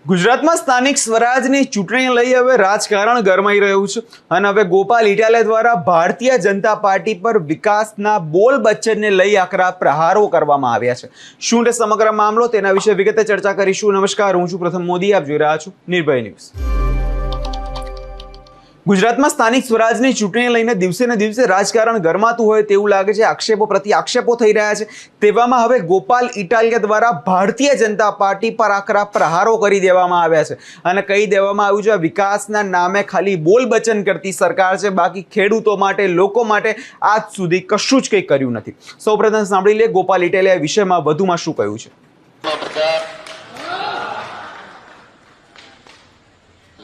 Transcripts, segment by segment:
ગુજરાતમાં સ્થાનિક સ્વરાજની ચૂંટણી લઈ હવે રાજકારણ ગરમાઈ રહ્યું છે અને હવે ગોપાલ ઇટાલિયા દ્વારા ભારતીય જનતા પાર્ટી પર વિકાસના બોલ બચ્ચનને લઈ આકરા પ્રહારો કરવામાં આવ્યા છે। શું તે સમગ્ર મામલો, તેના વિશે વિગતે ચર્ચા કરીશું। નમસ્કાર, હું છું પ્રથમ મોદી, આપ જોઈ રહ્યા છો નિર્ભય ન્યૂઝ। ગુજરાતમાં સ્થાનિક સ્વરાજની ચૂંટણી લઈને દિવસે ને દિવસે રાજકારણ ગરમાતું હોય તેવું લાગે છે। આક્ષેપો પ્રતિ આક્ષેપો થઈ રહ્યા છે। તેવામાં હવે ગોપાલ ઇટાલિયા દ્વારા ભારતીય જનતા પાર્ટી પર આકરા પ્રહારો કરી દેવામાં આવ્યા છે અને કહી દેવામાં આવ્યું છે વિકાસના નામે ખાલી બોલ બચન કરતી સરકાર છે, બાકી ખેડૂતો માટે, લોકો માટે આજ સુધી કશું જ કંઈ કર્યું નથી। સૌપ્રથમ સાંભળી લે ગોપાલ ઇટાલિયા વિષયમાં વધુમાં શું કહ્યું છે।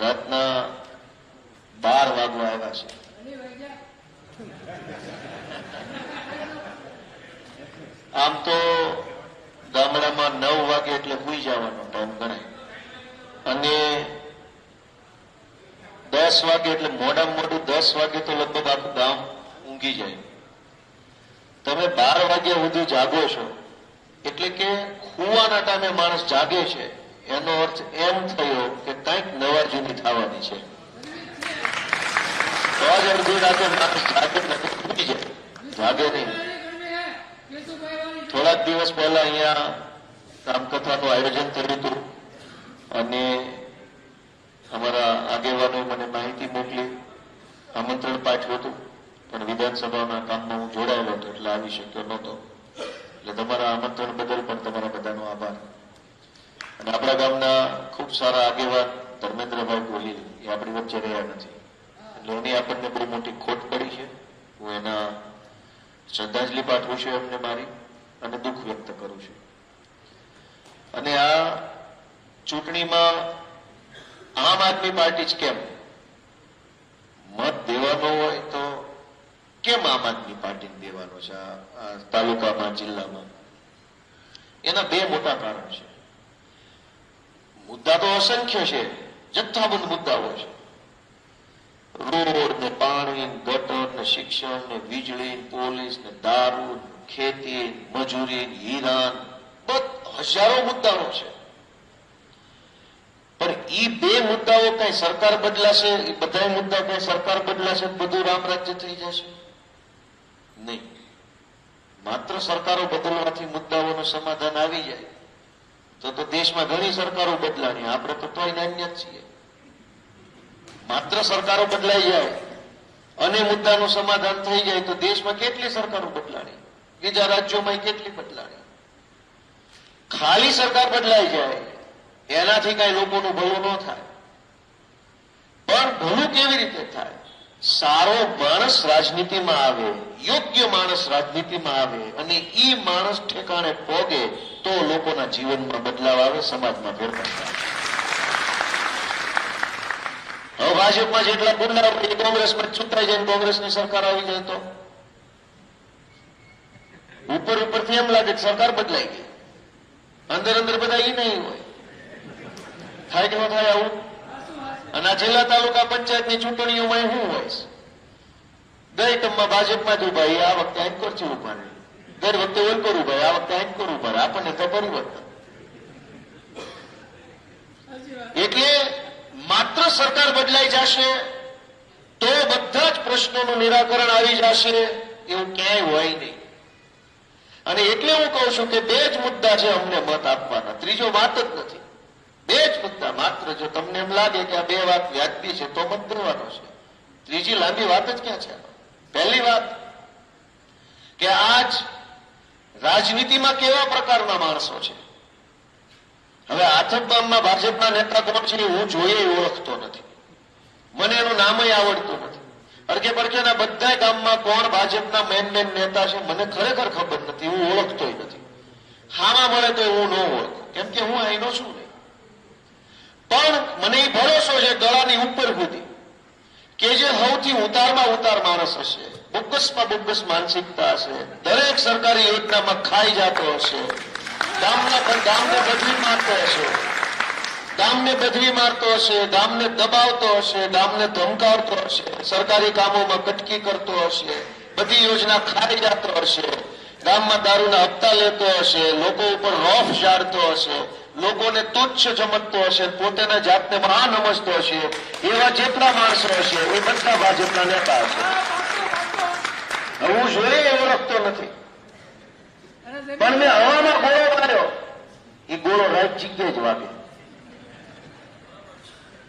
રાતના 12 વાગવા આવ્યા છે। આમ તો ગામડામાં 9 વાગે એટલે સુઈ જવાનો ટાઈમ ગણાય અને 10 વાગે એટલે મોડામાં મોડું 10 વાગે તો લગભગ આખું ગામ ઊંઘી જાય। તમે 12 વાગ્યા સુધી જાગો છો એટલે કે સુવાના ટાઈમે માણસ જાગે છે, એનો અર્થ એમ થયો કે કંઈક નવા જૂની થવાની છે। અડધી રાતે માણસ જાગે નહીં। થોડાક દિવસ પહેલા અહીંયા રામકથાનું આયોજન થયું હતું અને અમારા આગેવાનોએ મને માહિતી મોકલી, આમંત્રણ પાઠવ્યું હતું, પણ વિધાનસભાના કામમાં હું જોડાયેલો હતો એટલે આવી શક્યો નહોતો। એટલે તમારા આમંત્રણ બદલ પણ તમારા બધાનો આભાર। અને આપણા ગામના ખૂબ સારા આગેવાન ધર્મેન્દ્રભાઈ ગોહિલ એ આપણી વચ્ચે રહ્યા નથી એટલે એની આપણને બહુ મોટી ખોટ પડી છે। હું એના શ્રદ્ધાંજલિ પાઠવું છું એમને મારી અને દુઃખ વ્યક્ત કરું છું। અને આ ચૂંટણીમાં આમ આદમી પાર્ટી જ કેમ મત દેવાનો હોય તો કેમ આમ આદમી પાર્ટીને દેવાનો છે આ તાલુકામાં, જિલ્લામાં? એના બે મોટા કારણ છે। મુદ્દા તો અસંખ્ય છે, જથ્થાબંધ મુદ્દાઓ છે। રોડ ને પાણી, ગટર ને શિક્ષણ ને વીજળી, પોલીસ ને દારૂ, ખેતી, મજૂરી, હિરાન, હજારો મુદ્દાઓ છે। પણ એ બે મુદ્દાઓ કઈ સરકાર બદલાશે, એ બધા મુદ્દા કઈ સરકાર બદલાશે બધું રામ રાજ્ય થઈ જશે? નહીં। માત્ર સરકારો બદલવાથી મુદ્દાઓનું સમાધાન આવી જાય તો દેશમાં ઘણી સરકારો બદલાણી, આપણે તો તોય નાન્ય જ છીએ। માત્ર સરકારો બદલાઈ જાય અને મુદ્દાનું સમાધાન થઈ જાય તો દેશમાં કેટલી સરકારો બદલાણી, બીજા રાજ્યોમાં કેટલી બદલાણી। ખાલી સરકાર બદલાઈ જાય એનાથી કઈ લોકોનું ભલું ન થાય, પણ ભલું કેવી રીતે થાય? સારો માણસ રાજનીતિમાં આવે, યોગ્ય માણસ રાજનીતિમાં આવે અને ઈ માણસ ઠેકાણે પોગે તો લોકોના જીવનમાં બદલાવ આવે, સમાજમાં ફેરફાર થાય। હવે ભાજપમાં જેટલા ગુંડા હોય કોંગ્રેસમાં છૂટાઈ જાય, કોંગ્રેસની સરકાર આવી જાય તો ઉપરથી એમ લાગે કે સરકાર બદલાઈ ગઈ, અંદર બધા ઈ નહીં હોય। થાય કે ન થાય આવું? અને આ જિલ્લા તાલુકા પંચાયતની ચૂંટણીઓમાં શું હોય? ગઈ ટર્મમાં ભાજપમાં જ ઉભા, આ વખતે આંકોર થી ઉભા રહે, દર વખતે ઓલકોર ઉભા, આ વખતે આંકોર ઉભા રહે, આપણને તો પરિવર્તન। એટલે માત્ર સરકાર બદલાઈ જશે તો બધા જ પ્રશ્નોનું નિરાકરણ આવી જશે એવું ક્યાંય હોય નહીં। અને એટલે હું કહું છું કે બે જ મુદ્દા છે અમને મત આપવાના, ત્રીજો વાત જ નથી। બે જ મુદ્દા માત્ર, જો તમને એમ લાગે કે આ બે વાત વ્યાજબી છે તો મત દેવાનો છે, ત્રીજી લાંબી વાત જ ક્યાં છે? પહેલી વાત કે આજ રાજનીતિમાં કેવા પ્રકારના માણસો છે। હવે આથક ગામમાં ભાજપના નેતા કોણ છે હું જોઈએ ઓળખતો નથી, મને એનું નામ આવડતું નથી। અડકે પડકેના બધા ગામમાં કોણ ભાજપના મેન નેતા છે મને ખરેખર ખબર નથી, હું ઓળખતોય નથી। હામાં મળે તો હું ન ઓળખું, કેમ કે હું અહીંનો છું નહીં। પણ મને એ ભરોસો છે ગળાની ઉપર સુધી કે જે સૌથી ઉતારમાં ઉતાર માણસ હશે, બોગસમાં બોગસ માનસિકતા હશે, દરેક સરકારી યોજનામાં ખાઈ જતો હશે, ગામને બદલી મારતો હશે, ગામને દબાવતો હશે, ગામને ધમકાવતો હશે, સરકારી કામોમાં કટકી કરતો હશે, બધી યોજના ખાઈ જતો હશે, ગામમાં દારૂના હપ્તા લેતો હશે, લોકો ઉપર રોફ ઝાડતો હશે, લોકોને તુચ્છ સમજતો હશે, પોતાના જાતને મહાન સમજતો હશે, એવા જેટલા માણસો હશે એ બધા ભાજપના નેતા હશે. હું જોઈએ એ ઓળખતો નથી, પણ મેં હવામાં ગોળો માર્યો, એ ગોળો રાઈટ જગ્યાએ જ વાગે.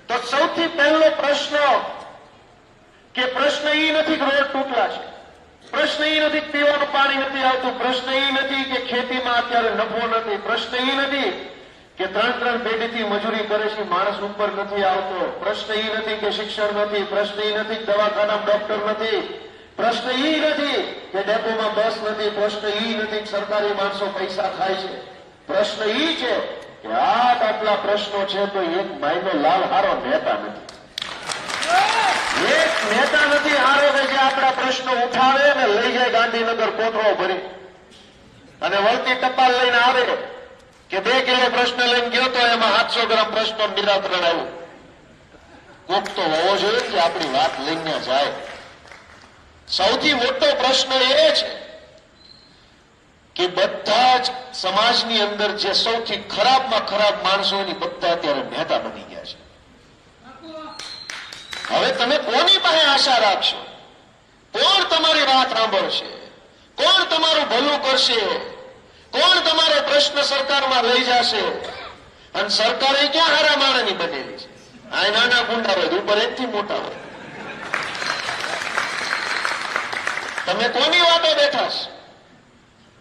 તો સૌથી પહેલો પ્રશ્ન કે પ્રશ્ન એ નથી કે રોડ તૂટલા છે, પ્રશ્ન એ નથી કે પીવાનું પાણી નથી આવતું, પ્રશ્ન એ નથી કે ખેતીમાં અત્યારે નફો નથી, પ્રશ્ન એ નથી કે 3 પેઢીથી મજૂરી કરે છે માણસ ઉપર નથી આવતો, પ્રશ્ન એ નથી કે શિક્ષણ નથી, પ્રશ્ન એ નથી કે દવાખાનામાં ડોક્ટર નથી, પ્રશ્ન એ નથી કે ડેપોમાં બસ નથી, પ્રશ્ન એ નથી કે સરકારી માણસો પૈસા ખાય છે. પ્રશ્ન એ છે કે આટલા પ્રશ્નો છે તો એક માયનો લાલ હારો નેતા નથી, એક નેતા નથી હારો કે જે આપણા પ્રશ્નો ઉઠાવે અને લઈ જાય ગાંધીનગર કોથળો ભરી અને વળતી ટપાલ લઈને આવે કે 2 કિલો પ્રશ્ન લઈને ગયો તો એમાં 700 ગ્રામ પ્રશ્નો નિરાકરણ આવ્યું. કોક તો હોવો જોઈએ કે આપણી વાત લઈને જાય. સૌથી મોટો પ્રશ્ન એ છે કે બધા જ સમાજની અંદર જે સૌથી ખરાબમાં ખરાબ માણસોની બધા અત્યારે નેતા બની ગયા છે. હવે તમે કોની પાસે આશા રાખશો? કોણ તમારી વાત સાંભળશે? કોણ તમારું ભલું કરશે? કોણ તમારો પ્રશ્ન સરકારમાં લઈ જશે? અને સરકાર એ ક્યાં હારા માણસની બનેલી છે? આ નાના ગુંડા હોય, ઉપર એકથી મોટા હોય. તમે કોની વાતે બેઠા છો?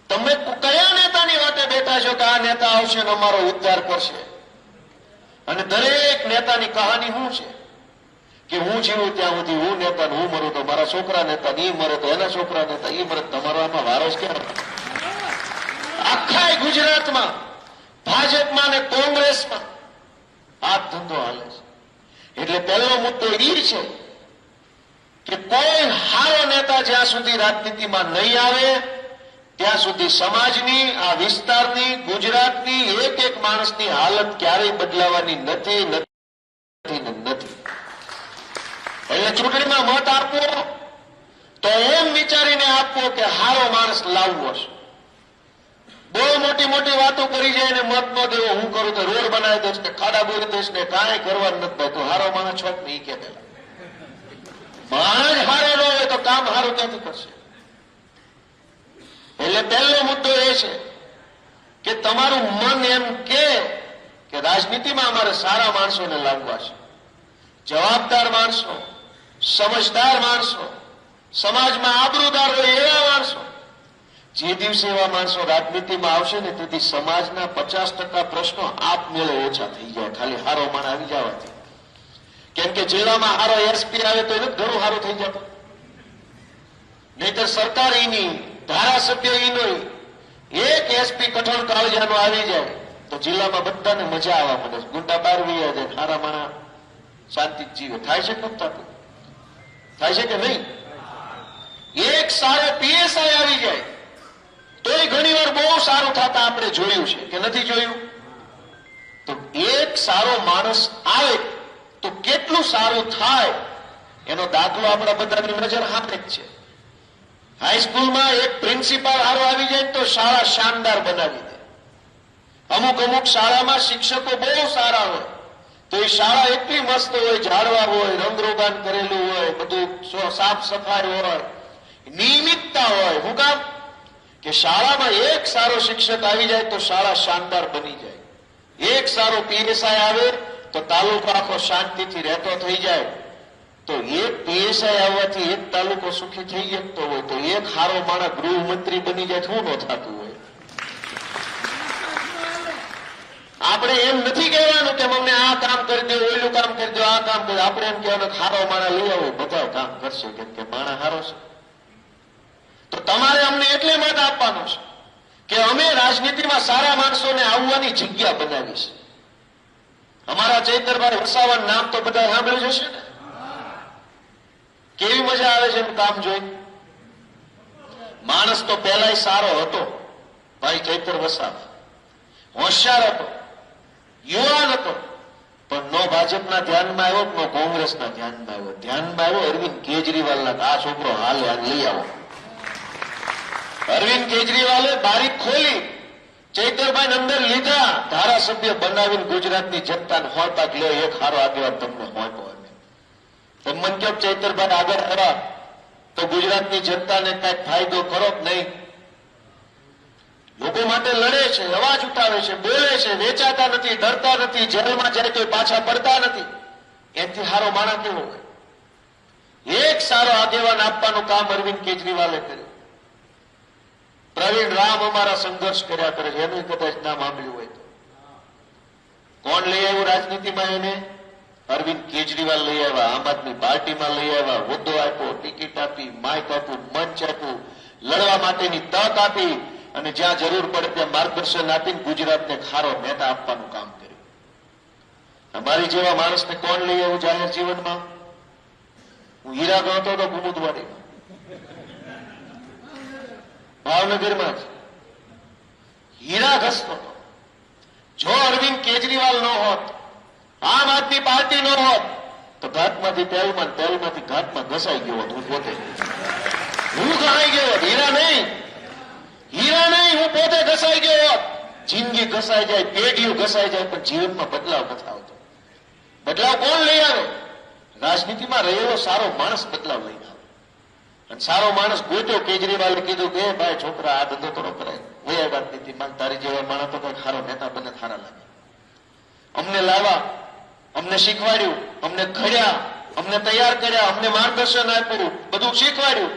તમે કયા નેતાની વાતે બેઠા છો કે આ નેતા આવશે ને અમારો ઉદ્ધાર કરશે? અને દરેક નેતાની કહાની શું છે કે હું જીવું ત્યાં સુધી હું નેતા, હું મરું તો મારા છોકરા નેતા, એ મરે તો એના છોકરા નેતા, એ મરે તમારો આમાં વારો જ ક્યાં? આખા ગુજરાતમાં ભાજપમાં અને કોંગ્રેસમાં આ ધંધો હાલે છે. એટલે પહેલો મુદ્દો એ છે કે કોઈ હારો નેતા જ્યાં સુધી રાજનીતિમાં નહીં આવે ત્યાં સુધી સમાજની, આ વિસ્તારની, ગુજરાતની એક એક માણસની હાલત ક્યારેય બદલાવાની નથી. એટલે ચૂંટણીમાં મત આપવો તો એમ વિચારીને આપવો કે હારો માણસ લાવવો છે. બહુ મોટી મોટી વાતો કરી જાય ને મત ન દેવો, હું કરું તો રોડ બનાવી દઈશ ને ખાડા બોલી દઈશ ને કાંઈ કરવાનું નથી ભાઈ, તો હારો માણસ છો ને એ કે પેલા માણસ હારો ન હોય તો કામ હારું ક્યાંથી કરશે? એટલે પહેલો મુદ્દો એ છે કે તમારું મન એમ કે રાજનીતિમાં અમારે સારા માણસોને લાવવા છે, જવાબદાર માણસો, સમજદાર માણસો, સમાજમાં આબરૂદાર હોય એવા માણસો. જે દિવસે એવા માણસો રાજનીતિમાં આવશે ને તેથી સમાજના 50% પ્રશ્નો આપમેળે ઓછા થઈ જાય, ખાલી હારો માણ આવી જવાથી. કેમ કે જિલ્લામાં હારો એસપી આવે તો એને ઘણું સારું થઈ જતું. નહીતર સરકાર એની, ધારાસભ્ય એનો, એક એસપી કઠોળ કાળજાનો આવી જાય તો જિલ્લામાં બધાને મજા આવવા મળે, ગુંડા બહાર વૈયા જાય, હારા માણા શાંતિ જીવે. થાય છે કે નથી થતું? થાય છે કે નહીં? એક સારો પીએસઆઈ આવી જાય તોય ઘણી વાર બહુ સારું થતા આપણે જોયું છે કે નથી જોયું? તો એક સારો માણસ આવે તો કેટલું સારું થાય એનો દાખલો આપણા બધાની નજર સામે જ છે. હાઈસ્કૂલમાં એક પ્રિન્સિપાલ હારો આવી જાય તો શાળા શાનદાર બનાવી દે. અમુક શાળામાં શિક્ષકો બહુ સારા હોય તો એ શાળા એટલી મસ્ત હોય, ઝાડવા હોય, રંગરોગાન કરેલું હોય, બધું સાફ સફાઈ હોય, નિયમિતતા હોય. હું કામ કે શાળામાં એક સારો શિક્ષક આવી જાય તો શાળા શાનદાર બની જાય. એક સારો પીએસઆઈ આવે તો તાલુકો આખો શાંતિથી રહેતો થઈ જાય. તો એક પીએસઆઈ આવવાથી એક તાલુકો સુખી થઈ શકતો હોય તો એક સારો માણસ ગૃહમંત્રી બની જાય શું ન થતું હોય? આપણે એમ નથી કહેવાનું કે અમને આ કામ કરી દો, ઓલું કામ કરી દો, આ કામ કરી દો. આપણે એમ કહેવાનું હારો માણસ લઈ આવો, બધા કામ કરશે કેમ કે માણસ હારો છે. તો તમારે અમને એટલે મત આપવાનો છે કે અમે રાજનીતિમાં સારા માણસોને આવવાની જગ્યા બનાવી છે. અમારા ચૈતરભાઈ વસાવાનું નામ તો બધા સાંભળ્યું જશે ને? કેવી મજા આવે છે એનું કામ જોઈ. માણસ તો પહેલાય સારો હતો ભાઈ ચૈતર વસાવા, હોશિયાર હતો, યુવાન હતો, પણ નો ભાજપના ધ્યાનમાં આવ્યો, નો કોંગ્રેસના ધ્યાનમાં આવ્યો. ધ્યાનમાં આવ્યો અરવિંદ કેજરીવાલના, આ છોકરો હાલે લઈ આવો. અરવિંદ કેજરીવાલે બારી ખોલી ચૈતરભાઈ અંદર લીધા, ધારાસભ્ય બનાવીને ગુજરાતની જનતાને હોતા જ લે, એક હારો આગેવાન તમને હોતો એમ. તમે મને કહો ચૈતરભાઈ આગળ આવ્યા તો ગુજરાતની જનતાને કઈક ફાયદો કરો જ નહીં. લોકો માટે લડે છે, અવાજ ઉઠાવે છે, બોલે છે, વેચાતા નથી, ડરતા નથી, જેલમાં જાય તો પાછા પડતા નથી. એથી સારો માણસ કેવો હોય? એક સારો આગેવાન આપવાનું કામ અરવિંદ કેજરીવાલે કર્યું. પ્રવીણ રામ અમારા સંઘર્ષ કર્યા કરે છે, એનું કદાચ નામ સાંભળ્યું હોય તો. કોણ લઈ આવ્યું રાજનીતિમાં એને? અરવિંદ કેજરીવાલ લઈ આવ્યા. આમ આદમી પાર્ટીમાં લઈ આવ્યા, હોદ્દો આપ્યો, ટિકિટ આપી, માઇક આપ્યું, મંચ આપ્યું, લડવા માટેની તક આપી અને જ્યાં જરૂર પડે ત્યાં માર્ગદર્શન આપીને ગુજરાતને ખારો નેતા આપવાનું કામ કર્યું. અમારી જેવા માણસને કોણ લઈ આવ્યું જાહેર જીવનમાં? હું હીરા ગણતો હતો કુમુદવાડીમાં, ભાવનગરમાં જ હીરા ઘસતો હતો. જો અરવિંદ કેજરીવાલ ન હોત, આમ આદમી પાર્ટી ન હોત તો ઘાટમાંથી તેલમાંથી ઘાટમાં ઘસાઈ ગયો હોત. હું પોતે ઘસાઈ ગયો હોત. હીરા નહીં, હું પોતે ઘસાઈ ગયો હોત. જિંદગી ઘસાઈ જાય, પેઢીઓ ઘસાઈ જાય, પણ જીવનમાં બદલાવ નથી આવતો. બદલાવ કોણ લઈ આવે? રાજનીતિમાં રહેલો સારો માણસ બદલાવ લઈને આવે. અને સારો માણસ ગોત્યો. કેજરીવાલે કીધું કે ભાઈ છોકરા આ ધંધો થોડો કરાય, વયા રાજનીતિમાં તારી જેવા માણસ તો કઈક સારો નેતા બને, સારા લાગે. અમને લાવ્યા, અમને શીખવાડ્યું, અમને ઘડ્યા, અમને તૈયાર કર્યા, અમને માર્ગદર્શન આપ્યું, બધું શીખવાડ્યું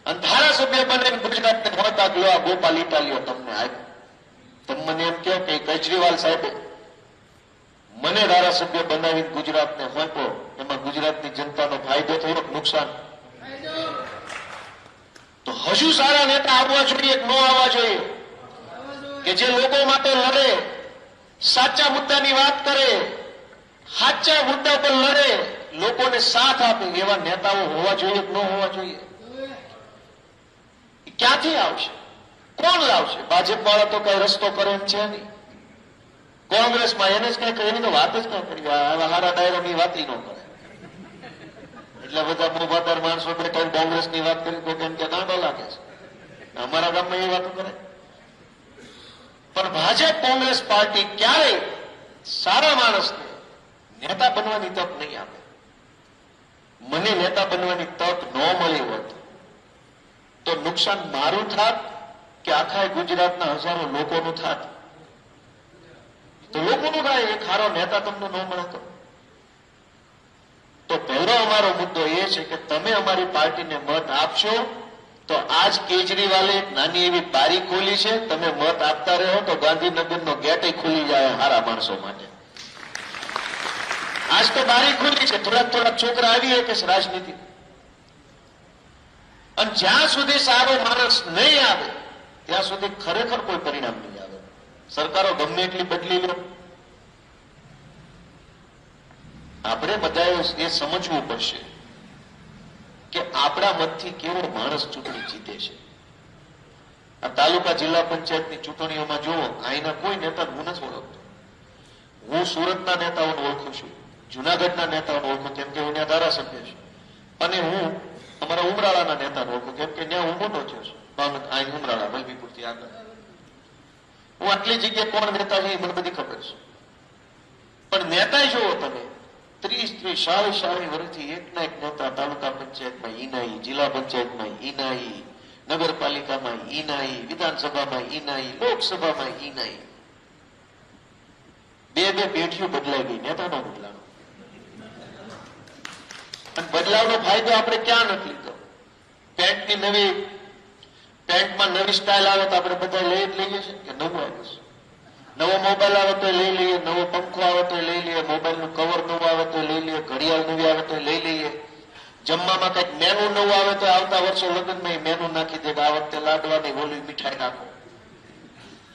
અને ધારાસભ્ય બને ગુજરાતને હોતા લો આ ગોપાલ ઇટાલિયો તમને આપ્યું. તમે મને એમ કહો કે કેજરીવાલ સાહેબે મને ધારાસભ્ય બનાવીને ગુજરાતને હોપ્યો, એમાં ગુજરાતની જનતાનો ફાયદો થયો કે નુકસાન? તો હજુ સારા નેતા આવવા જોઈએ કે ન આવવા જોઈએ? કે જે લોકો માટે લડે, સાચા મુદ્દાની વાત કરે, સાચા મુદ્દા પર લડે, લોકોને સાથ આપે, એવા નેતાઓ હોવા જોઈએ કે ન હોવા જોઈએ? ક્યાંથી આવશે? કોણ લાવશે? ભાજપ વાળા તો કઈ રસ્તો કરે એમ છે નહીં. કોંગ્રેસમાં એને જ કઈ એની તો વાત જ કઈ કરી, હારા ડાયરાની વાત ન કરે. એટલે બધા મોભાદાર માણસો બેઠા કોંગ્રેસની વાત કરી તો કેમ કે ગાંડો લાગે છે. અમારા ગામમાં એ વાતો કરે. પણ ભાજપ કોંગ્રેસ પાર્ટી ક્યારેય સારા માણસને નેતા બનવાની તક નહીં આપે. મને નેતા બનવાની તક ન મળી હોત તો નુકસાન મારું થાત કે આખા ગુજરાતના હજારો લોકોનું થાત? તો લોકોનું થાય. એક સારો નેતા તમને ન મળે તો પહેલો અમારો મુદ્દો એ છે કે તમે અમારી પાર્ટીને મત આપશો તો આજ કેજરીવાલે એક નાની એવી બારી ખોલી છે, તમે મત આપતા રહો તો ગાંધીનગરનો ગેટ ખુલી જાય સારા માણસો માટે. આજ તો બારી ખુલી છે, થોડાક છોકરા આવી કે રાજનીતિ. અને જ્યાં સુધી સારો માણસ નહીં આવે ત્યાં સુધી ખરેખર કોઈ પરિણામ નહીં આવે. સરકારો ગમે એટલી બદલી લો, આપણે બધાએ એ સમજવું પડશે કે આપણા મતથી કેવો માણસ ચૂંટણી જીતે છે. આ તાલુકા જિલ્લા પંચાયતની ચૂંટણીઓમાં જુઓ, અહીંના કોઈ નેતા હું નથી ઓળખતો. હું સુરતના નેતાઓને ઓળખું છું, જુનાગઢના નેતાઓને ઓળખું કેમ કે હું ત્યાં ધારાસભ્ય છું, અને હું અમારા ઉમરાળાના નેતાને ઓળખું કેમ કે ત્યાં હું મોટો થયો છું. અહીં ઉમરાળા વલભીપુરથી આગળ હું આટલી જગ્યાએ કોણ નેતા છે એ મને બધી ખબર છે. પણ નેતા જુઓ તમે, 30-40 વર્ષથી એકના એક નેતા તાલુકા પંચાયતમાં ઈનાઈ, જિલ્લા પંચાયતમાં ઈનાઈ, નગરપાલિકામાં ઈનાઈ, વિધાનસભામાં ઈનાઈ, લોકસભામાં ઈનાઈ. બે પેઢીઓ બદલાઈ ગઈ, નેતા નો બદલાનો. અને બદલાવનો ફાયદો આપણે ક્યાં નથી લીધો? પેન્ટમાં નવી સ્ટાઇલ આવે તો આપણે બધા લઈ જ લઈએ છીએ કે નવું આવે છે. નવો મોબાઈલ આવે તો લઈ લઈએ, નવો પંખો આવે તો લઈ લઈએ, મોબાઈલ નું કવર નવું આવે તો લઈ લઈએ, ઘડિયાળ નવી આવે તો લઈ લઈએ. જમવામાં કઈક મેનુ નવું આવે તો આવતા વર્ષે લગ્નમાં મેનુ નાખી દે, આ વખતે લાડવાની હોલી મીઠાઈ નાખો.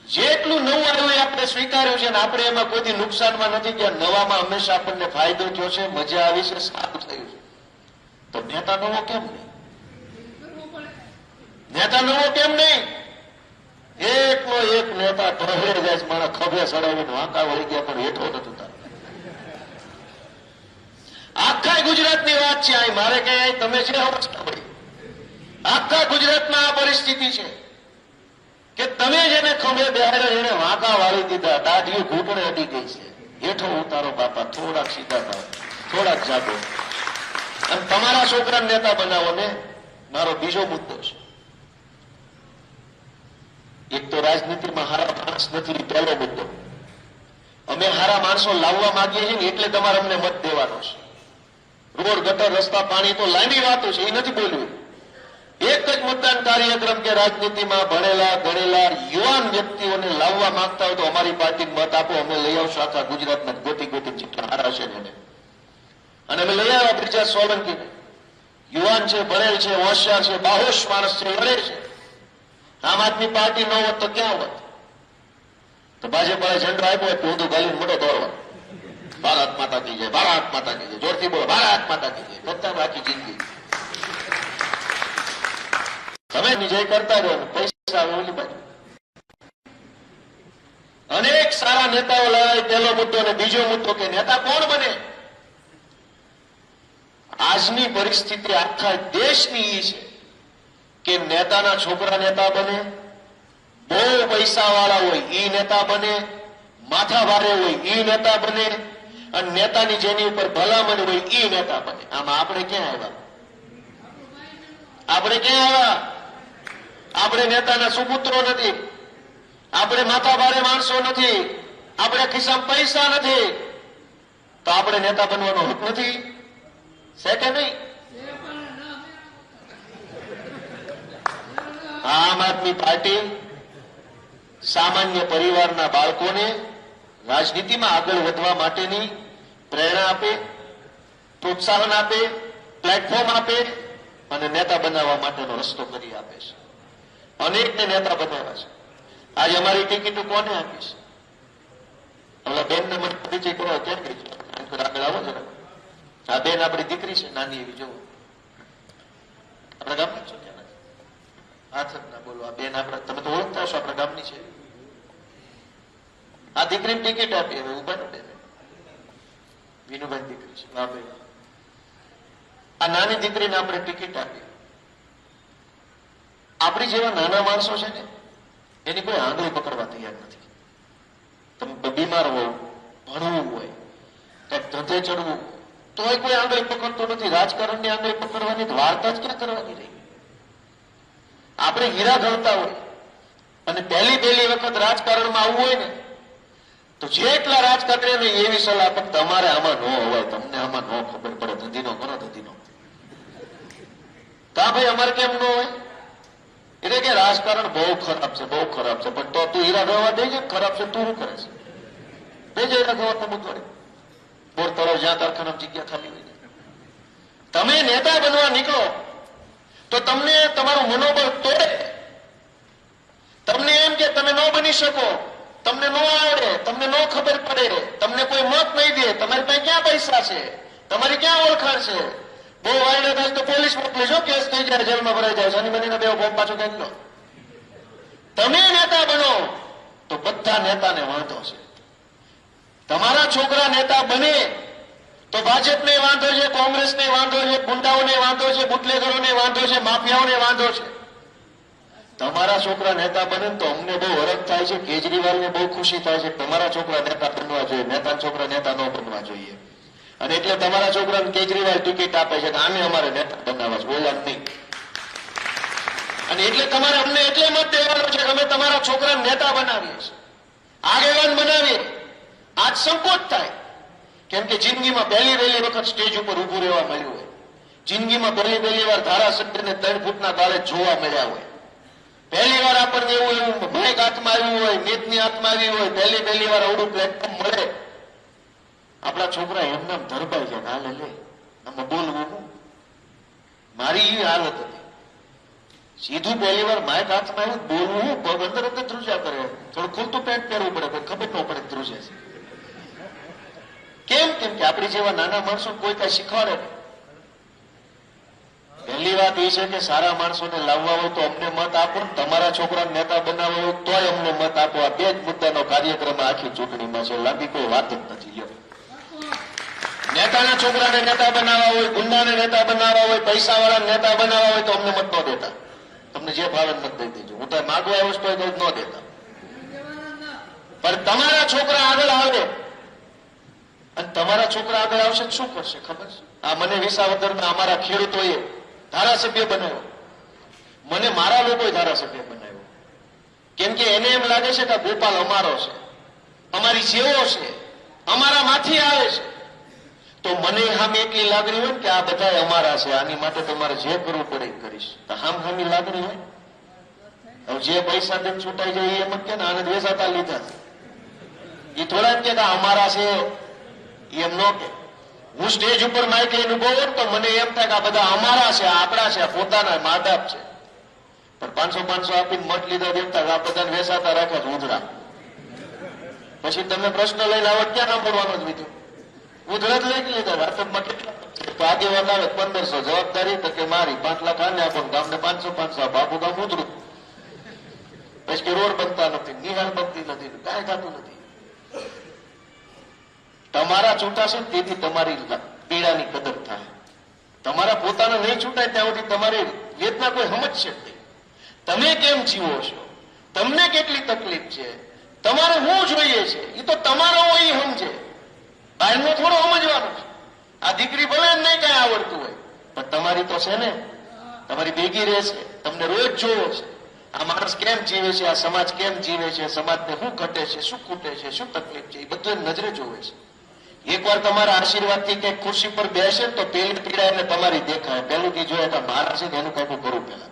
જેટલું નવું આવ્યું એ આપણે સ્વીકાર્યું છે, અને આપણે એમાં કોઈ નુકસાનમાં નથી ગયા. નવામાં હંમેશા આપણને ફાયદો થયો છે, મજા આવી છે, સારું થયું છે. તો નેતા નવો કેમ નહીં? નેતા નવો કેમ નહીં? એકનો એક નેતા ઢહરે જાય છે, મારા ખભે સડાવીને વાંકા વળી ગયા પણ હેઠો નથી ઉતારતા. આખા ગુજરાતની વાત છે. આ મારે કઈ તમે છે અવસ્થા પડી. આખા ગુજરાતમાં આ પરિસ્થિતિ છે કે કે તમે જેને ખંભે બેહાડ્યો એને વાંકા વાળી દીધા, દાઢીઓ ઘૂંટણે અડી ગઈ છે, હેઠો ઉતારો બાપા, થોડાક સીધા થાવ, થોડાક જાગો અને તમારા છોકરાને નેતા બનાવો ને. મારો બીજો મુદ્દો છે, એક તો રાજનીતિમાં હારા માણસ નથી, પહેલો મુદ્દો. અમે હારા માણસો લાવવા માંગીએ છીએ ને એટલે તમારે અમને મત દેવાનો છે. રોડ, ગટર, રસ્તા, પાણી તો લાંબી વાતો છે, એ નથી બોલવું. એક જ મતદાન કાર્યક્રમ કે રાજનીતિમાં ભણેલા ગણેલા યુવાન વ્યક્તિઓને લાવવા માંગતા હોય તો અમારી પાર્ટી મત આપો, અમે લઈ આવશું આખા ગુજરાતમાં ગોતી ગોતી જેટલા હારા છે ને એને. અને અમે લઈ આવ્યા બ્રિજરાજ સોલંકીને. યુવાન છે, ભણેલ છે, હોશિયાર છે, બાહોશ માણસ છે, લડે છે. આમ આદમી પાર્ટી ન હોત તો ક્યાં હોત? તો ભાજપ વાળા ઝંડો આપ્યો હોય ઊંધું ગાલીને મોટો દોડવા, ભારત માતા કી જય, ભારત માતા કી જય, જોરથી બોલો, ભારત માતા કી જય, કરતા બાકી જિંદગી તમે વિજય કરતા રહો, પૈસા આવે ઓલી બાજુ. અનેક સારા નેતાઓ લડાય, પહેલો મુદ્દો. અને બીજો મુદ્દો કે નેતા કોણ બને. આજની પરિસ્થિતિ આખા દેશની એ છે કે નેતાના છોકરા નેતા બને, બહુ પૈસા વાળા હોય ઈ નેતા બને, માથા ભારે હોય ઈ નેતા બને, અને નેતાની જેની ઉપર ભલામણ હોય ઈ નેતા બને. આમાં આપણે ક્યાં આવ્યા? આપણે ક્યાં આવ્યા? આપણે નેતાના સુપુત્રો નથી, આપણે માથા ભારે માણસો નથી, આપણે ખિસ્સામાં પૈસા નથી, તો આપણે નેતા બનવાનો હક નથી છે કે નહીં? આમ આદમી પાર્ટી સામાન્ય પરિવારના બાળકોને રાજનીતિમાં આગળ વધવા માટેની પ્રેરણા આપે, પ્રોત્સાહન આપે, પ્લેટફોર્મ આપે અને નેતા બનાવવા માટેનો રસ્તો કરી આપે છે. અનેકને નેતા બનાવ્યા છે. આજે અમારી ટિકિટ કોને આપી છે? ઓલા બેનને મને પરિચય કરવા કેમ ગઈ? આગળ આવો જરા. આ બેન આપણી દીકરી છે, નાની એવી. જોવો, આપણા ગામની છો? હાથ જ ના બોલો. આ બેન આપણા, તમે તો ઓળખતા હશો, આપણા ગામની છે. આ દીકરીને ટિકિટ આપી. હવે ઉભા ને બેન, વિનુભાઈ દીકરી છે. વાહ ભાઈ, આ નાની દીકરીને આપણે ટિકિટ આપી. આપણી જેવા નાના માણસો છે ને એની કોઈ આંગળી પકડવા તૈયાર નથી. તમે બીમાર હો, ભણવું હોય, કઈક ધંધે ચડવું, તોય કોઈ આંગળી પકડતો નથી. રાજકારણની આંગળી પકડવાની વાર્તા જ ક્યાં કરવાની રહી? આપણે હીરા ગણતા હોય અને પહેલી વખત રાજકારણમાં આવવું હોય ને તો જેટલા રાજકારણીઓને એવી સલાહ આપે તમારે આમાં ન હોય, તમને આમાં ન ખબર પડે, ધંધીનો કરો, ધંધીનો. કા ભાઈ અમારે કેમ ન હોય? એટલે કે રાજકારણ બહુ ખરાબ છે, બહુ ખરાબ છે. પણ તો તું હીરા ગણવા દે છે, ખરાબ છે તું શું કરે છે? દેજે હીરા ગણવા તો બુધવારે બોર તળાવ જ્યાં કારખાના જગ્યા ખાલી હોય. તમે નેતા બનવા નીકળો તો તમને તમારું મનોબળ તોડે. તમને એમ કે તમે ન બની શકો, તમને ન આવડે, તમને ન ખબર પડે, તમને કોઈ મત નહીં દે, તમારી પાસે ક્યાં પૈસા છે, તમારી ક્યાં ઓળખાણ છે. બહુ વાયડે થાય તો પોલીસ મોકલીશો, કેસ થઈ જાય, જેલમાં ભરાઈ જાય. શનિ મહિના બે ફોર્મ પાછો કઈ લો. તમે નેતા બનો તો બધા નેતાને વાંધો છે. તમારા છોકરા નેતા બને તો ભાજપને વાંધો છે, કોંગ્રેસને વાંધો છે, ગુંડાઓને વાંધો છે, બુટલેગરોને વાંધો છે, માફિયાઓને વાંધો છે. તમારા છોકરા નેતા બને તો અમને બહુ હરખ થાય છે, કેજરીવાલને બહુ ખુશી થાય છે. તમારા છોકરા નેતા બનવા જોઈએ, નેતાના છોકરા નેતા ન બનવા જોઈએ. અને એટલે તમારા છોકરાને કેજરીવાલ ટિકિટ આપે છે કે આને અમારે નેતા બનાવવા છે, બોલવા નહીં. અને એટલે તમારે અમને એટલે મત દેવાનો છે કે અમે તમારા છોકરાને નેતા બનાવીએ છીએ, આગેવાન બનાવીએ. આજ સંકોચ થાય કેમ કે જિંદગીમાં પહેલી વખત સ્ટેજ ઉપર ઉભું રહેવા મળ્યું હોય, જિંદગીમાં પહેલી વાર ધારાસભ્યને 3 ફૂટના ગાળે જોવા મળ્યા હોય, પહેલી વાર આપણને એવું માઇક હાથમાં આવ્યું હોય, નેતની હાથમાં આવી હોય, પહેલી વાર અવડું પ્લેટફોર્મ મળે. આપણા છોકરા એમને ધરબાઈ જાય, હાલે લે આમાં બોલવું. મારી એવી હાલત હતી. સીધું પહેલી વાર માઇક હાથમાં આવ્યું, બોલવું, પગ અંદર ધ્રુજા કરે. થોડું ખુલતું પેન્ટ પહેરવું પડે, ખબર ન પડે ધ્રુજે છે. કેમ? કેમ કે આપણી જેવા નાના માણસો કોઈ કઈ શીખવાડે નહીં. પહેલી વાત એ છે કે સારા માણસોને લાવવા હોય તો અમને મત આપો, તમારા છોકરાને નેતા બનાવવા હોય તોય અમને મત આપો. આ બે જ મુદ્દાનો કાર્યક્રમ આખી ચૂંટણીમાં છે, લાંબી કોઈ વાત જ નથી. લ્યો, નેતાના છોકરાને નેતા બનાવવા હોય, ગુંડાને નેતા બનાવવા હોય, પૈસા વાળાને નેતા બનાવવા હોય તો અમને મત ન દેતા. તમને જે ભાવે મત દઈ દેજો. હું તો માગવા આવ્યો છું તો ન દેતા. પણ તમારા છોકરા આગળ આવે અને તમારા છોકરા આગળ આવશે તો શું કરશે ખબર છે? આ મને વિસાવદરમાં અમારા ખેડૂતોએ ધારાસભ્ય બનાવ્યો, મને મારા લોકોએ ધારાસભ્ય બનાવ્યો. કેમ કે એને એમ લાગે છે કે ગોપાલ અમારો છે, અમારી જેવો છે, અમારા માંથી આવે છે. તો મને હામ એટલી લાગણી હોય કે આ બધા અમારા છે, આની માટે તમારે જે કરવું પડે એ કરીશ. તો હામી લાગણી હોય. હવે જે પૈસા દઈને છૂટાઈ જાય એમ જ કે ને આને વેચાતા લીધા એ થોડા કે અમારા છે એમ ન કે. હું સ્ટેજ ઉપર માઇક લઈને ઉભો હોઉં તો મને એમ થાય કે આ બધા અમારા છે, આપણા છે, પોતાના મા બાપ છે. પણ 500 આપીને મત લીધા દેતા આ બધાને વેચાતા રાખ્યા ઉધડા. પછી તમે પ્રશ્ન લઈને આવત ક્યાં સાંભળવાનો જ લીધું? ઉધડા જ લઈ લીધા. વાતમાં કેટલા તો આગેવાન આવે 1500 જવાબદારી તો કે મારી 5 લાખ આને આપો, ગામને 500 બાપુ ગામ ઉધડું. પછી કે રોડ બનતા નથી, નિહાળ બનતી નથી, કાંઈ થતું નથી. તમારા છૂટાશે તેથી તમારી પીડાની કદર થાય. તમારા પોતાના નહીં છૂટાય ત્યાં સુધી તમારી વેદના કોઈ સમજશે જ નહીં. તમે કેમ જીવો છો, તમને કેટલી તકલીફ છે, તમારે શું જોઈએ છે, એ તો તમારો હોય સમજે. બહારનું થોડું સમજવાનું છે. આ દીકરી ભલે નહીં કઈ આવડતું હોય પણ તમારી તો છે ને, તમારી ભેગી રહે છે, તમને રોજ જોવો છે. આ માણસ કેમ જીવે છે, આ સમાજ કેમ જીવે છે, સમાજને શું ઘટે છે, શું ખૂટે છે, શું તકલીફ છે, એ બધું નજરે જોવે છે. એકવાર તમારા આશીર્વાદથી કઈક ખુરશી પર બેસે તો પેલી પીડા એને તમારી દેખાય. પેલું થી જોઈએ કે મારા છે એનું કઈક કરવું પેલા.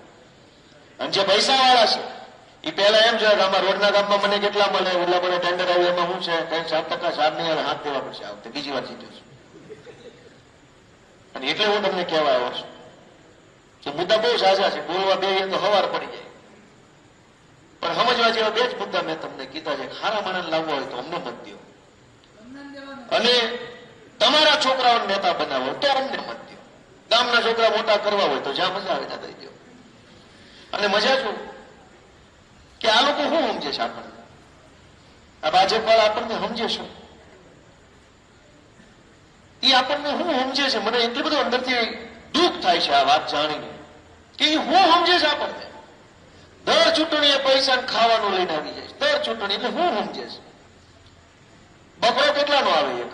અને જે પૈસા વાળા છે એ પેલા એમ જોયે કે આમાં રોડના કામમાં મને કેટલા મળે, ઓલા મને ટેન્ડર આવ્યું એમાં શું છે, કઈ 7% સાર નહીં આવે, હાથ દેવા પડશે. આ વખતે બીજી વાર જીત્યો છું. અને એટલે હું તમને કહેવા આવ્યો છું કે મુદ્દા બહુ સાચા છે, બોલવા બે તો હવાર પડી જાય. પણ સમજવા જેવા બે જ મુદ્દા મેં તમને કીધા છે. ખારા માણસ લાવવો હોય તો અમને મત દો, અને તમારા છોકરાઓને નેતા બનાવો તો અમને મત દો. ગામના છોકરા મોટા કરવા હોય તો જ્યાં મજા આવે ત્યાં દઈ દો. અને મજા શું કે આ લોકો શું સમજે છે આપણને, આ ભાજપ વાળા આપણને સમજે શું, એ આપણને શું સમજે છે. મને એટલું બધું અંદરથી દુઃખ થાય છે આ વાત જાણીને કે એ શું સમજે છે આપણને. દર ચૂંટણીએ પૈસા ખાવાનું લઈને આવી જાય છે, દર ચૂંટણી. એટલે શું સમજે છે? બકરો કેટલાનો આવે? એક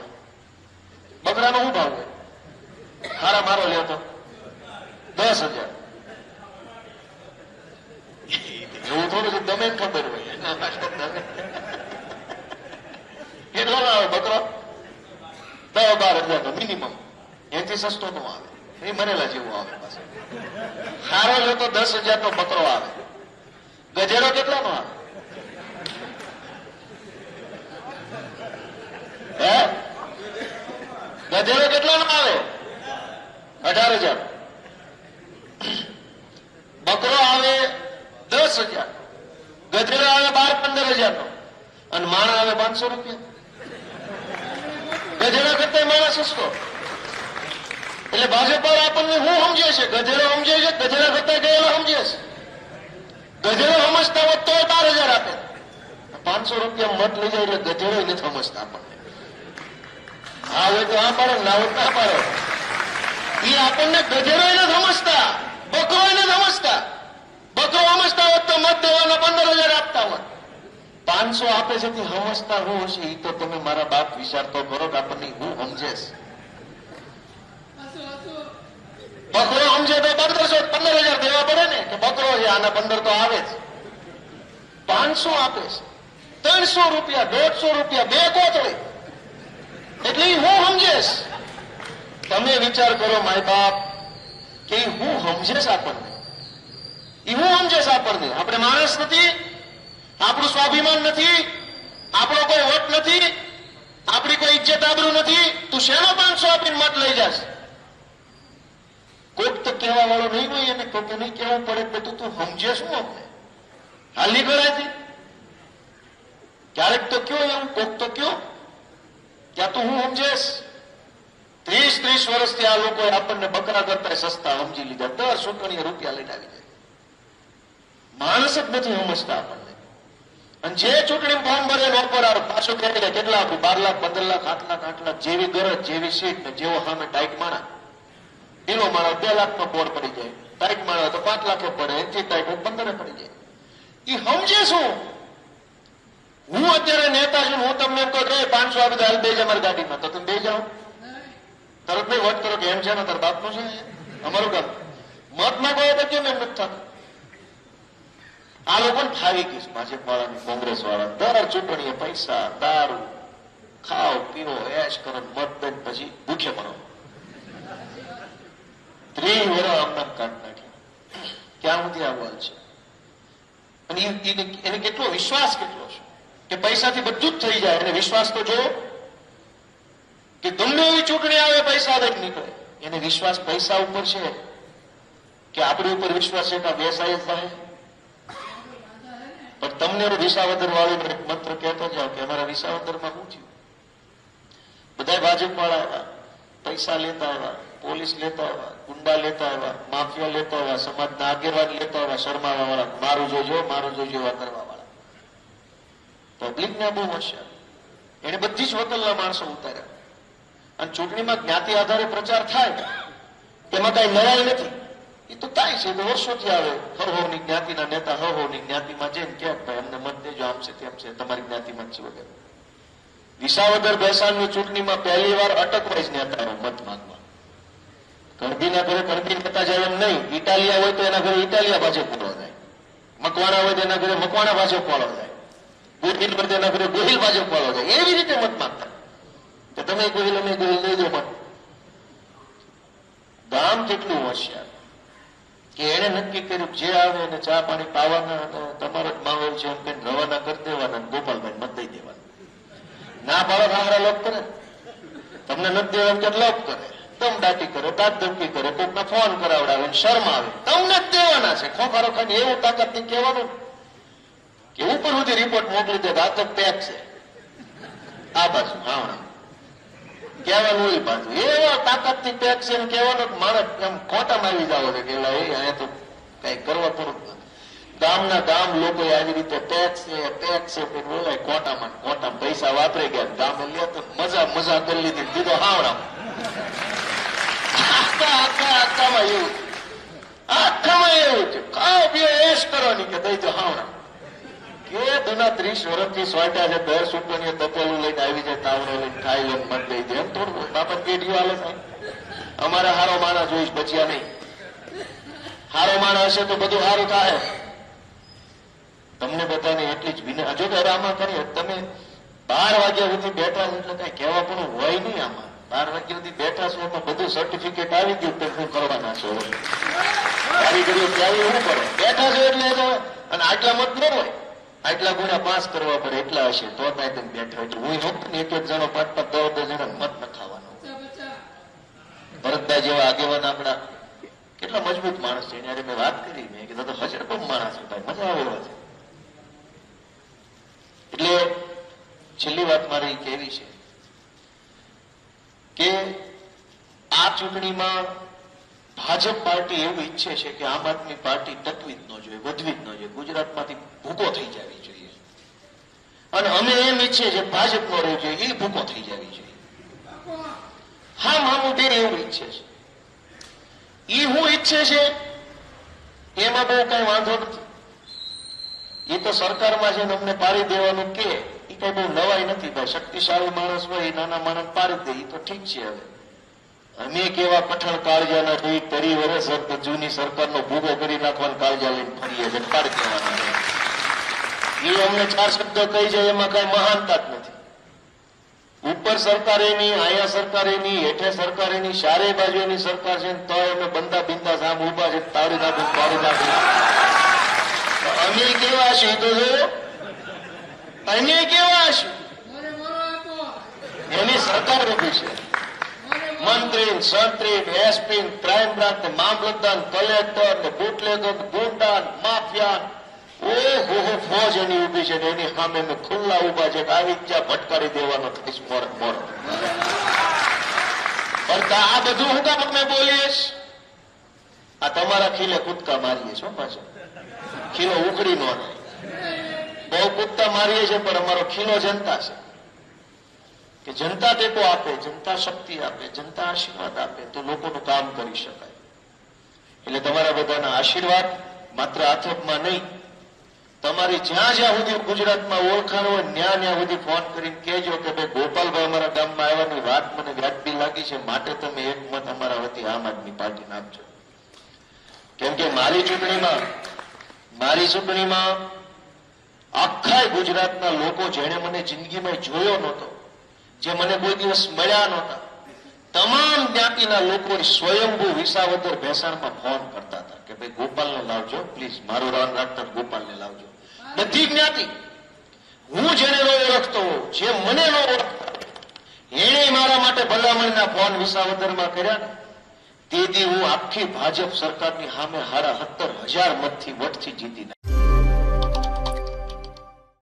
બકરાનો શું ભાવ હોય? હારા મારો લ્યો તો 10,000. એવું થોડું છે, તમે ખબર હોય. કેટલો આવે બકરો? 10-12,000 નો મિનિમમ. એથી સસ્તો નો આવે, એ મરેલા જેવું આવે. પાસે હારો લ્યો તો 10,000 નો બકરો આવે. ગજેરો કેટલાનો આવે? ગધેડો કેટલાનો આવે? 18,000. બકરો આવે 10,000, ગધેડો આવે 12-15,000 નો, અને માણા આવે 500 રૂપિયા. ગધેડા કરતા માણસ સસ્તો. એટલે ભાજપ આપણને શું સમજે છે? ગધેડો સમજે છે, ગધેડા કરતા ગયેલો સમજે છે. ગધેડો સમજતા હોત તો 12,000 આપે. 500 રૂપિયા મત લઈ જાય એટલે ગધેડો નથી સમજતા આપણને. હા હોય તો આ પાડો, ના હોય ના પાડો. એ આપણને ગધેડો નથી સમજતા, બકરો નથી સમજતા. બકરો સમજતા હોત તો મત દેવાના 15,000 આપતા હોત. 500 આપે છે તે સમજતા હું હશે એ તો તમે મારા બાપ વિચાર તો કરો કે આપણને હું સમજે છે. બકરો સમજે તો 15,000 દેવા પડે ને, કે બકરો છે આના 15 તો આવે જ. 500 આપે છે, 300 રૂપિયા, 150 રૂપિયા, 2 કોથળી. એટલે હું સમજેશ. તમે વિચાર કરો માય બાપ કે હું સમજેશ આપણને. એ હું સમજેશ આપણને. આપણે માણસ નથી, આપણું સ્વાભિમાન નથી, આપણો કોઈ વટ નથી, આપણી કોઈ ઇજ્જત આબરૂ નથી. તું શેનો 500 આપીને મત લઈ જાશ? કોક તો કહેવા વાળો નહીં હોય એને કોકે નહીં કહેવું પડે બધું. તું સમજે શું અમને? હાલી ગળાથી ક્યારેક તો કયો એવું, કોક તો કયો ત્યાં તું હું સમજેશ? 30 વર્ષથી આ લોકોએ આપણને બકરા કરતા સસ્તા સમજી લીધા. દર ચૂંટણીએ રૂપિયા લઈને આવી જાય. માણસ જ નથી સમજતા આપણને. અને જે ચૂંટણી ફોર્મ ભરે નોકર પાછું કહે કે કેટલા આપું? 12 લાખ, 15 લાખ, 8 લાખ. જેવી ગરજ, જેવી સીટ ને જેવો સામે ટાઈટ માણા, ઢીલો માણસ 2 લાખમાં બોર પડી જાય. ટાઈટ મારવા તો 5 લાખ પડે, એથી ટાઈટ 15 પડી જાય. એ સમજે શું? હું અત્યારે નેતા છું, હું તમને એમ કહું કે 500 આપી દો, હાલ બે અમારી ગાડીમાં, તો તમે બે જાઓ. તરત નહીં વટ કરો કે એમ છે ને તાર બાપનું છે અમારું કામ. મત માંગો તો કેમ એમ નથી થતું? આ લોકોને ફાવી ગયું છે, ભાજપ વાળાની, કોંગ્રેસ વાળા. દર ચૂંટણીએ પૈસા, દારૂ, ખાઓ પીવો, એશ કરો, મત દઈને પછી ભૂખે મરો. 30 વર્ષ આમનામ કાઢ નાખ્યા. ક્યાં સુધી આવવા છે? અને એને કેટલો વિશ્વાસ કેટલો છે કે પૈસાથી બધું જ થઈ જાય. એને વિશ્વાસ તો જો કે ગમે એવી ચૂંટણી આવે પૈસા દઈને નીકળે. એને વિશ્વાસ પૈસા ઉપર છે કે આપણી ઉપર વિશ્વાસ છે કે વ્યવસાય જ થાય. પણ તમને વિસાવદર વાળું મંત્ર કહેતો જાઓ કે અમારા વિસાવદરમાં શું થયું? બધા ભાજપ વાળા આવ્યા, પૈસા લેતા આવ્યા, પોલીસ લેતા આવ્યા, ગુંડા લેતા આવ્યા, માફિયા લેતા આવ્યા, સમાજના આગેવાન લેતા આવ્યા, શરમાવા વાળા, મારું જોજો એવા કરવા વાળા. પબ્લિકને બહુ હોશિયાર. એને બધી જ વકલના માણસો ઉતાર્યા. અને ચૂંટણીમાં જ્ઞાતિ આધારે પ્રચાર થાય તેમાં કઈ નવાઈ નથી. એ તો થાય છે, વર્ષોથી આવે. હવની જ્ઞાતિના નેતા હવની જ્ઞાતિમાં જેમ કે ભાઈ અમને મત દેજો, આમ છે તેમ છે, તમારી જ્ઞાતિમાં છે વગેરે. વિસાવદર બેસાણની ચૂંટણીમાં પહેલી વાર અટકવાઈઝ નેતા આવ્યો મત માંગવા. કડબીના ઘરે કડબી નેતા જાય એમ નહીં. ઇટાલિયા હોય તો એના ઘરે ઇટાલિયા ભાજપ વાળો જાય, મકવાણા હોય તો એના ઘરે મકવાણા ભાજપ વાળો જાય, ગોહિલ હોય તો એના ઘરે ગોહિલ ભાજપ વાળો જાય. એવી રીતે મત માંગતા કે તમે ગોહિલ અમે ગોહિલ લઈ દો મત. ગામ કેટલું હોશિયાર કે એને નક્કી કર્યું જે આવે એને ચા પાણી પાવાના, તમારો જ માહોલ છે એમ કઈ રવાના કરી દેવાના, ગોપાલભાઈ મત દઈ દેવાના. ના પાડો સારા લોક કરે, તમને નથી દેવા એમ કે લોક કરે, દમ દાટી કરે, દાંત ધમકી કરે, કોકના ફોન કરાવડાવે, શર્મ આવે, તમને જ દેવાના છે. ખોખારો ખાને એવું તાકાત થી કહેવાનું કે ઉપર સુધી રિપોર્ટ મોકલી દે, આ તો પેક છે આ બાજુ હા કહેવાનું. એ બાજુ એવા તાકાત થી પેક છે એમ કહેવાનું. માણસ એમ ખોટામાં આવી જાવ છે કે અહીંયા તો કઈ કરવા પૂરું. ગામના ગામ લોકો આવી રીતે ટેક્સ છે બોલાય ખોટામાં પૈસા વાપરી ગયા. ગામે લે તો મજા કરી લીધી, દીધો હાવડા. આખામાં એવું છે, ખાઓ પીઓ એશ કરવાની કે દઈ તો હાવડા. કે દુના 30 વર્ષથી સોટ્યા છે, દર ચૂંટણીએ તપેલું લઈને આવી જાય, તાવડો લઈને ખાઈ લઈને મત દઈ દે. એમ થોડું બાપા પેઢીઓ હાલે થાય. અમારે હારો માણસ જોઈશ બચ્યા નહીં. હારો માણસ હશે તો બધું સારું થાય. તમને બધાને એટલી જ વિનંતી. જો કે આમાં કરીએ તમે 12 વાગ્યા સુધી બેઠા છો એટલે કઈ કહેવા પણ હોય નહીં. આમાં 12 વાગ્યા સુધી બેઠા છો એમાં બધું સર્ટિફિકેટ આવી ગયું કે શું કરવાના છો. કારીગરીઓ ત્યાં શું કરે બેઠા છો એટલે. અને આટલા મત ન હોય, આટલા ગુણા પાસ કરવા પડે એટલા હશે તો તમે બેઠા. એટલે હું હોતું ને એક જણો 5-5 10 જણા મત ન ખાવાનો. ભરતભાઈ જેવા આગેવાન આપણા કેટલા મજબૂત માણસ છે. એને મેં વાત કરી, મેં કીધું તો હજાર માણસ છે ભાઈ, મજા આવે એવા છે. એટલે છેલ્લી વાત મારી કેવી છે કે આ ચૂંટણીમાં ભાજપ પાર્ટી એવું ઈચ્છે છે કે આમ આદમી પાર્ટી ટકવી જ ન જોઈએ, વધવી જ ન જોઈએ, ગુજરાતમાંથી ભૂકો થઈ જવી જોઈએ. અને અમે એમ ઈચ્છીએ છીએ ભાજપ નો રહેવું જોઈએ, એ ભૂકો થઈ જવી જોઈએ. હા મામું બેન એવું ઈચ્છે છે. એ હું ઈચ્છે છે એમાં બહુ કઈ વાંધો નથી. એ તો સરકારમાં છે અમને પાડી દેવાનું કે એ કઈ બહુ નવાઈ નથી ભાઈ. શક્તિશાળી માણસ હોય એ નાના માણસ પાડી દે એ તો ઠીક છે. હવે અમે કેવા પઠણ કાળજાના ભાઈ 30 વર્ષ જૂની સરકારનો ભૂગો કરી નાખવાનું કાળજા લઈને ફરીએ છીએ, પાડી દેવાના. એ અમને 4 શબ્દો કહી જાય એમાં કઈ મહાનતા જ નથી. ઉપર સરકાર એની, આયા સરકાર એની, હેઠે સરકાર એની, ચારે બાજુ એની સરકાર છે તો અમે બંદા બિંદા સામે ઉભા છે, તાળી નાખી પાડી નાખી. અમે કેવા છીએ તો અમે કેવા છીએ એની સરકાર ઉભી છે. મંત્રી, સંત્રી, એસપી, ક્રાઇમ બ્રાન્ચ, મામલતદાર, કલેક્ટર, બુટલેગર, ગુંડા, માફિયા, ઓહો ફોજ એની ઉભી છે. એની સામે અમે ખુલ્લા ઉભા છે. આવી જ્યાં ભટકારી દેવાનો થઈશ મોર. પણ આ બધું હું કામ અમે બોલીશ? આ તમારા ખીલે કૂદકા મારીએ છો પાછા. ખીલો ઉકળી ન જાય. બહુ કૂદકા મારીએ છીએ પણ અમારો ખીલો જનતા છે કે જનતા ટેકો આપે, જનતા શક્તિ આપે, જનતા આશીર્વાદ આપે તો લોકોનું કામ કરી શકાય. એટલે તમારા બધાના આશીર્વાદ માત્ર આથપમાં નહીં, તમારી જ્યાં જ્યાં સુધી ગુજરાતમાં ઓળખાણ હોય ત્યાં સુધી ફોન કરીને કહેજો કે ભાઈ ગોપાલભાઈ અમારા ગામમાં આવવાની વાત મને વ્યાજબી લાગી છે, માટે તમે એક મત અમારા વતી આમ આદમી પાર્ટીને આપજો. કેમ કે મારી ચૂંટણીમાં આખા ગુજરાતના લોકો જેણે મને જિંદગીમાં જોયો નહોતો, જે મને કોઈ દિવસ મળ્યા નહોતા, તમામ જ્ઞાતિના લોકો સ્વયંભૂ વિસાવદર ભેસાણમાં ફોન કરતા હતા કે ભાઈ ગોપાલને લાવજો પ્લીઝ, મારું રાન રાખતા ગોપાલને લાવજો. બધી જ્ઞાતિ, હું જેને ન ઓળખતો, જે મને ન ઓળખતા, એને મારા માટે ભલામણના ફોન વિસાવદરમાં કર્યા ને તેથી હું આખી ભાજપ સરકારની સામે 17,500 મતથી વટથી જીતી.